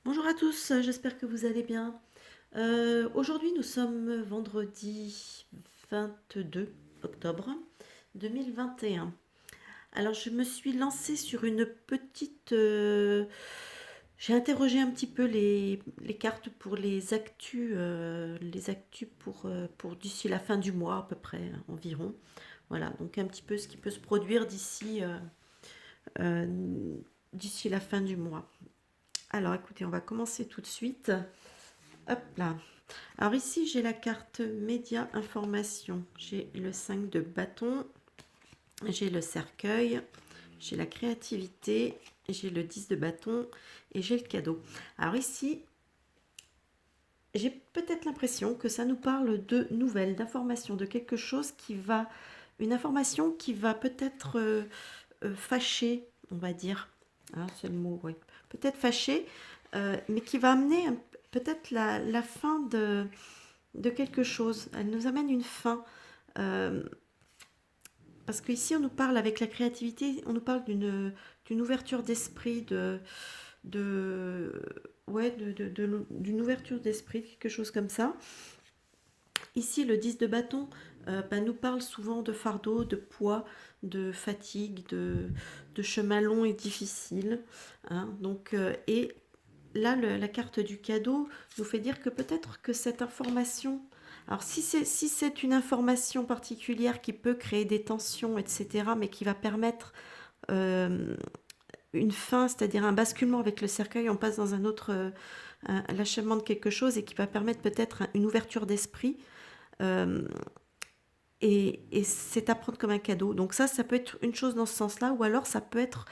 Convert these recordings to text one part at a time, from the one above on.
Bonjour à tous, j'espère que vous allez bien. Aujourd'hui, nous sommes vendredi 22 octobre 2021. Alors, je me suis lancée sur une petite... j'ai interrogé un petit peu les cartes pour les actus pour d'ici la fin du mois à peu près, environ. Voilà, donc un petit peu ce qui peut se produire euh, d'ici la fin du mois. Alors, écoutez, on va commencer tout de suite. Hop là. Alors ici, j'ai la carte média information. J'ai le 5 de bâton, j'ai le cercueil, j'ai la créativité, j'ai le 10 de bâton et j'ai le cadeau. Alors ici, j'ai peut-être l'impression que ça nous parle de nouvelles, d'informations, de quelque chose qui va, une information qui va peut-être fâcher, on va dire. Hein, c'est le mot, oui. Peut-être fâcher, mais qui va amener peut-être la fin de quelque chose. Elle nous amène une fin. Euh, Parce qu'ici, on nous parle avec la créativité, on nous parle d'une ouverture d'esprit, de, ouais, d'une ouverture d'esprit, quelque chose comme ça. Ici, le 10 de bâton nous parle souvent de fardeau, de poids, de fatigue, de chemin long et difficile. Hein. Donc, et là, la carte du cadeau nous fait dire que peut-être que cette information, alors si c'est une information particulière qui peut créer des tensions, etc., mais qui va permettre euh, une fin, c'est-à-dire un basculement avec le cercueil, on passe dans un autre, l'achèvement de quelque chose et qui va permettre peut-être une ouverture d'esprit. euh, et c'est à prendre comme un cadeau. Donc ça peut être une chose dans ce sens-là, ou alors ça peut être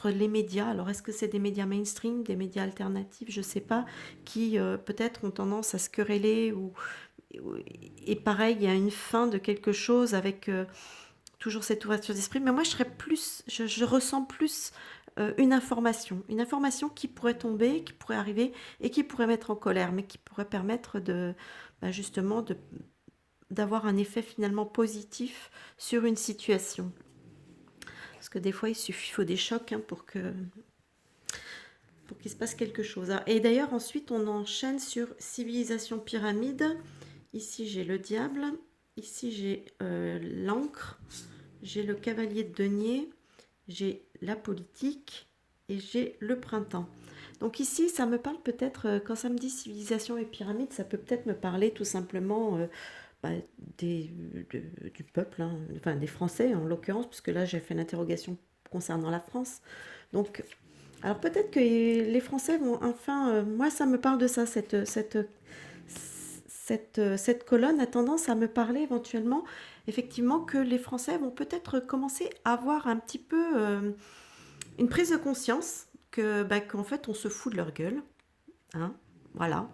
les médias. Alors est-ce que c'est des médias mainstream, des médias alternatifs, je ne sais pas, qui peut-être ont tendance à se quereller et pareil, il y a une fin de quelque chose avec toujours cette ouverture d'esprit. Mais moi, je ressens plus une information qui pourrait tomber, qui pourrait arriver et qui pourrait mettre en colère, mais qui pourrait permettre justement d'avoir un effet finalement positif sur une situation. Parce que des fois, il faut des chocs pour qu'il se passe quelque chose. Et d'ailleurs, ensuite, on enchaîne sur civilisation pyramide. Ici, j'ai le diable. Ici, j'ai l'encre. J'ai le cavalier de denier. J'ai la politique. Et j'ai le printemps. Donc ici, ça me parle peut-être, quand ça me dit civilisation et pyramide, ça peut peut-être me parler tout simplement bah, des, du peuple, hein, enfin des Français en l'occurrence, puisque là j'ai fait l'interrogation concernant la France. Donc, alors peut-être que les Français vont enfin, moi ça me parle de ça, cette colonne a tendance à me parler éventuellement, effectivement, que les Français vont peut-être commencer à avoir un petit peu une prise de conscience que, bah, qu'en fait on se fout de leur gueule. Hein, voilà,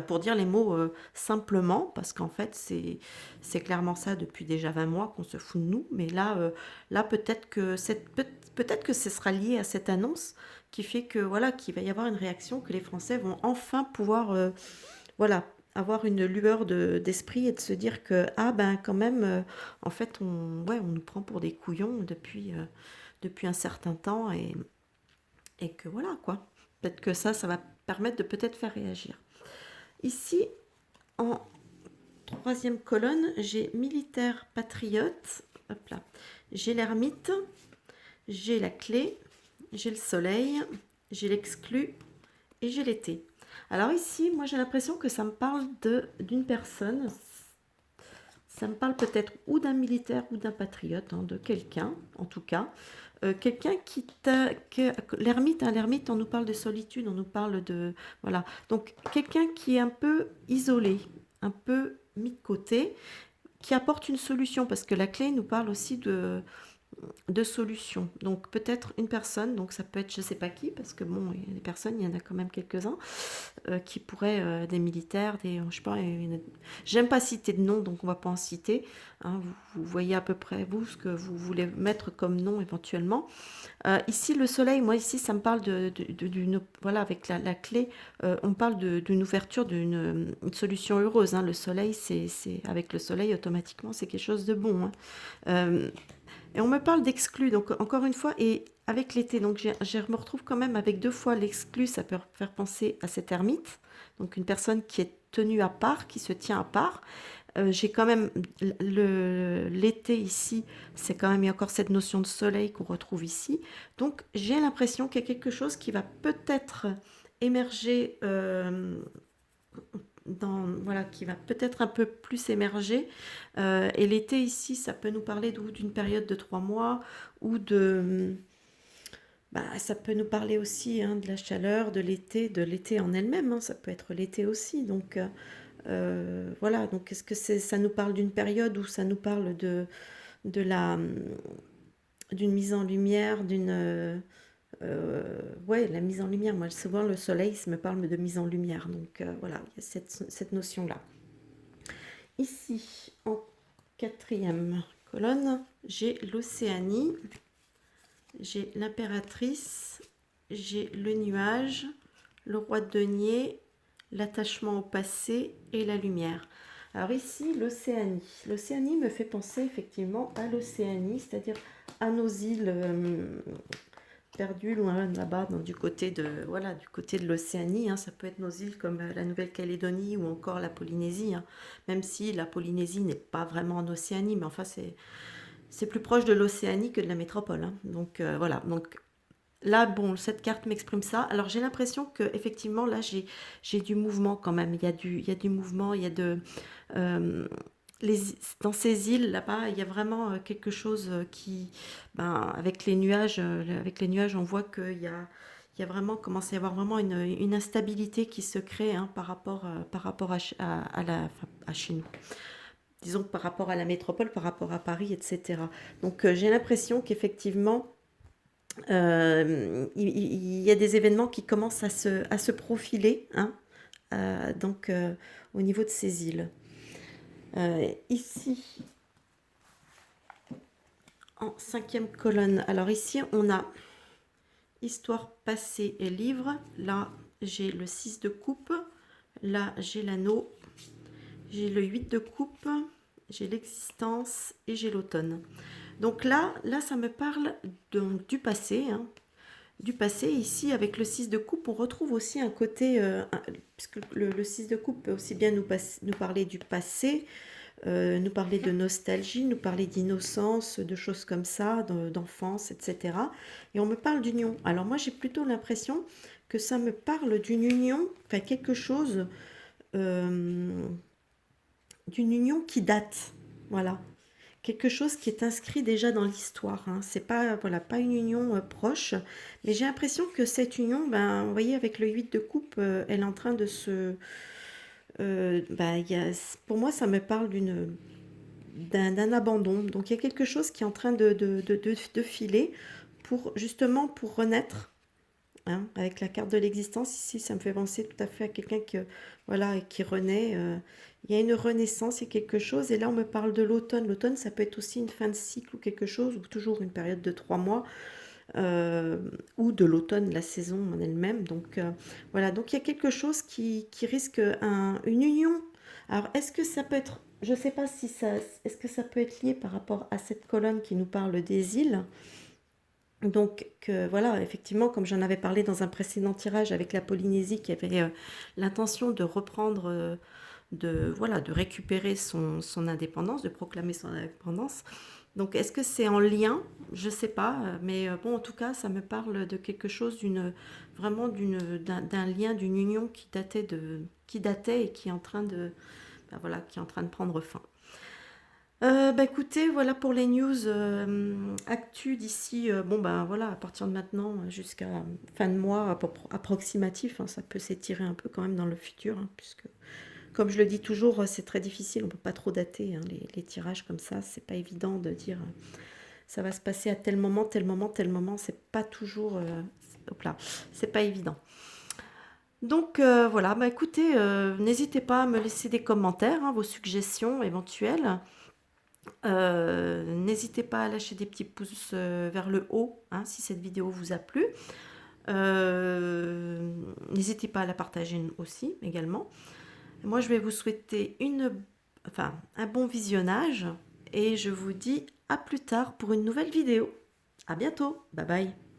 pour dire les mots simplement, parce qu'en fait, c'est clairement ça depuis déjà 20 mois qu'on se fout de nous. Mais là, là peut-être que ce sera lié à cette annonce qui fait que voilà, qu'il va y avoir une réaction, que les Français vont enfin pouvoir voilà, avoir une lueur d'esprit et de se dire que ah ben quand même, en fait, on nous prend pour des couillons depuis un certain temps et que voilà quoi. Peut-être que ça va permettre de peut-être faire réagir. Ici, en troisième colonne, j'ai militaire patriote. Hop là. J'ai l'ermite, j'ai la clé, j'ai le soleil, j'ai l'exclu et j'ai l'été. Alors ici, moi j'ai l'impression que ça me parle d'une personne. Ça me parle peut-être ou d'un militaire ou d'un patriote, hein, de quelqu'un en tout cas. Quelqu'un l'ermite, hein, l'ermite, on nous parle de solitude, on nous parle de voilà. Donc quelqu'un qui est un peu isolé, un peu mis de côté, qui apporte une solution parce que la clé nous parle aussi de solutions. Donc peut-être une personne, donc ça peut être je sais pas qui, parce que bon, il y a des personnes, il y en a quand même quelques-uns, qui pourraient, des militaires, je sais pas, j'aime pas citer de nom, donc on va pas en citer. Hein, vous voyez à peu près, vous, ce que vous voulez mettre comme nom éventuellement. Ici, le soleil, moi ici, ça me parle d'une, voilà, avec la clé, on parle d'une ouverture, une solution heureuse. Hein. Le soleil, avec le soleil, automatiquement, c'est quelque chose de bon. Hein. Euh, Et on me parle d'exclus, donc encore une fois, et avec l'été, donc je me retrouve quand même avec deux fois l'exclu, ça peut faire penser à cet ermite, donc une personne qui est tenue à part, qui se tient à part. J'ai quand même l'été ici, c'est quand même il y a encore cette notion de soleil qu'on retrouve ici. Donc j'ai l'impression qu'il y a quelque chose qui va peut-être émerger voilà, qui va peut-être un peu plus émerger. Et l'été ici, ça peut nous parler d'une période de 3 mois ou bah, ça peut nous parler aussi hein, de la chaleur, de l'été en elle-même. Hein, ça peut être l'été aussi. Donc voilà. Donc est-ce que ça nous parle d'une période où ça nous parle de d'une mise en lumière, ouais, la mise en lumière. Moi, souvent le soleil, ça me parle de mise en lumière. Donc voilà, il y a cette notion-là. Ici, en quatrième colonne, j'ai l'Océanie, j'ai l'impératrice, j'ai le nuage, le roi de denier, l'attachement au passé et la lumière. Alors ici, l'Océanie. L'Océanie me fait penser effectivement à l'Océanie, c'est-à-dire à nos îles perdues loin là-bas, du côté de voilà, du côté de l'Océanie. Hein. Ça peut être nos îles comme la Nouvelle-Calédonie ou encore la Polynésie. Hein. Même si la Polynésie n'est pas vraiment en Océanie, mais enfin c'est plus proche de l'Océanie que de la métropole. Hein. Donc voilà. Donc là, bon, cette carte m'exprime ça. Alors j'ai l'impression que effectivement là j'ai du mouvement quand même. Il y a du mouvement, il y a euh, les, dans ces îles là-bas, il y a vraiment quelque chose qui, ben, avec les nuages, on voit il y a vraiment commence à y avoir vraiment une instabilité qui se crée hein, par rapport à chez nous. Disons par rapport à la métropole, par rapport à Paris, etc. Donc j'ai l'impression qu'effectivement il y a des événements qui commencent à se profiler hein, donc au niveau de ces îles. Ici, en cinquième colonne, alors ici on a histoire passée et livre. Là, j'ai le 6 de coupe. Là, j'ai l'anneau. J'ai le 8 de coupe. J'ai l'existence et j'ai l'automne. Donc là, ça me parle du passé, hein, du passé. Ici, avec le 6 de coupe, on retrouve aussi un côté, puisque le 6 de coupe peut aussi bien nous parler du passé, nous parler de nostalgie, nous parler d'innocence, de choses comme ça, d'enfance, etc. Et on me parle d'union. Alors moi, j'ai plutôt l'impression que ça me parle d'une union, enfin quelque chose, euh, d'une union qui date. Voilà. Quelque chose qui est inscrit déjà dans l'histoire. Hein. C'est pas, voilà, pas une union proche, mais j'ai l'impression que cette union, ben, vous voyez, avec le 8 de coupe, elle est en train de se... ben, pour moi, ça me parle d'un abandon. Donc il y a quelque chose qui est en train de filer pour justement pour renaître. Hein, avec la carte de l'existence ici, ça me fait penser tout à fait à quelqu'un qui, voilà, qui renaît. Il y a une renaissance, il y a quelque chose. Et là, on me parle de l'automne. L'automne, ça peut être aussi une fin de cycle ou quelque chose, ou toujours une période de 3 mois, euh, ou de l'automne, la saison en elle-même. Donc voilà, donc il y a quelque chose qui risque une union. Alors, est-ce que ça peut être, je ne sais pas si ça, est-ce que ça peut être lié par rapport à cette colonne qui nous parle des îles? Donc voilà, effectivement, comme j'en avais parlé dans un précédent tirage avec la Polynésie qui avait l'intention de reprendre, voilà, de récupérer son indépendance, de proclamer son indépendance. Donc est-ce que c'est en lien? Je ne sais pas, mais bon, en tout cas, ça me parle de quelque chose vraiment d'un lien, d'une union qui datait et qui est en train ben voilà, qui est en train de prendre fin. Bah écoutez, voilà pour les news actu d'ici, bon ben voilà, à partir de maintenant jusqu'à fin de mois approximatif, hein, ça peut s'étirer un peu quand même dans le futur, hein, puisque comme je le dis toujours, c'est très difficile, on peut pas trop dater hein, les tirages comme ça, c'est pas évident de dire ça va se passer à tel moment, tel moment, tel moment, c'est pas toujours, hop là, c'est pas évident. Donc voilà, bah écoutez, n'hésitez pas à me laisser des commentaires, hein, vos suggestions éventuelles. N'hésitez pas à lâcher des petits pouces vers le haut hein, si cette vidéo vous a plu. N'hésitez pas à la partager aussi également. Moi, je vais vous souhaiter un bon visionnage et je vous dis à plus tard pour une nouvelle vidéo. À bientôt, bye bye.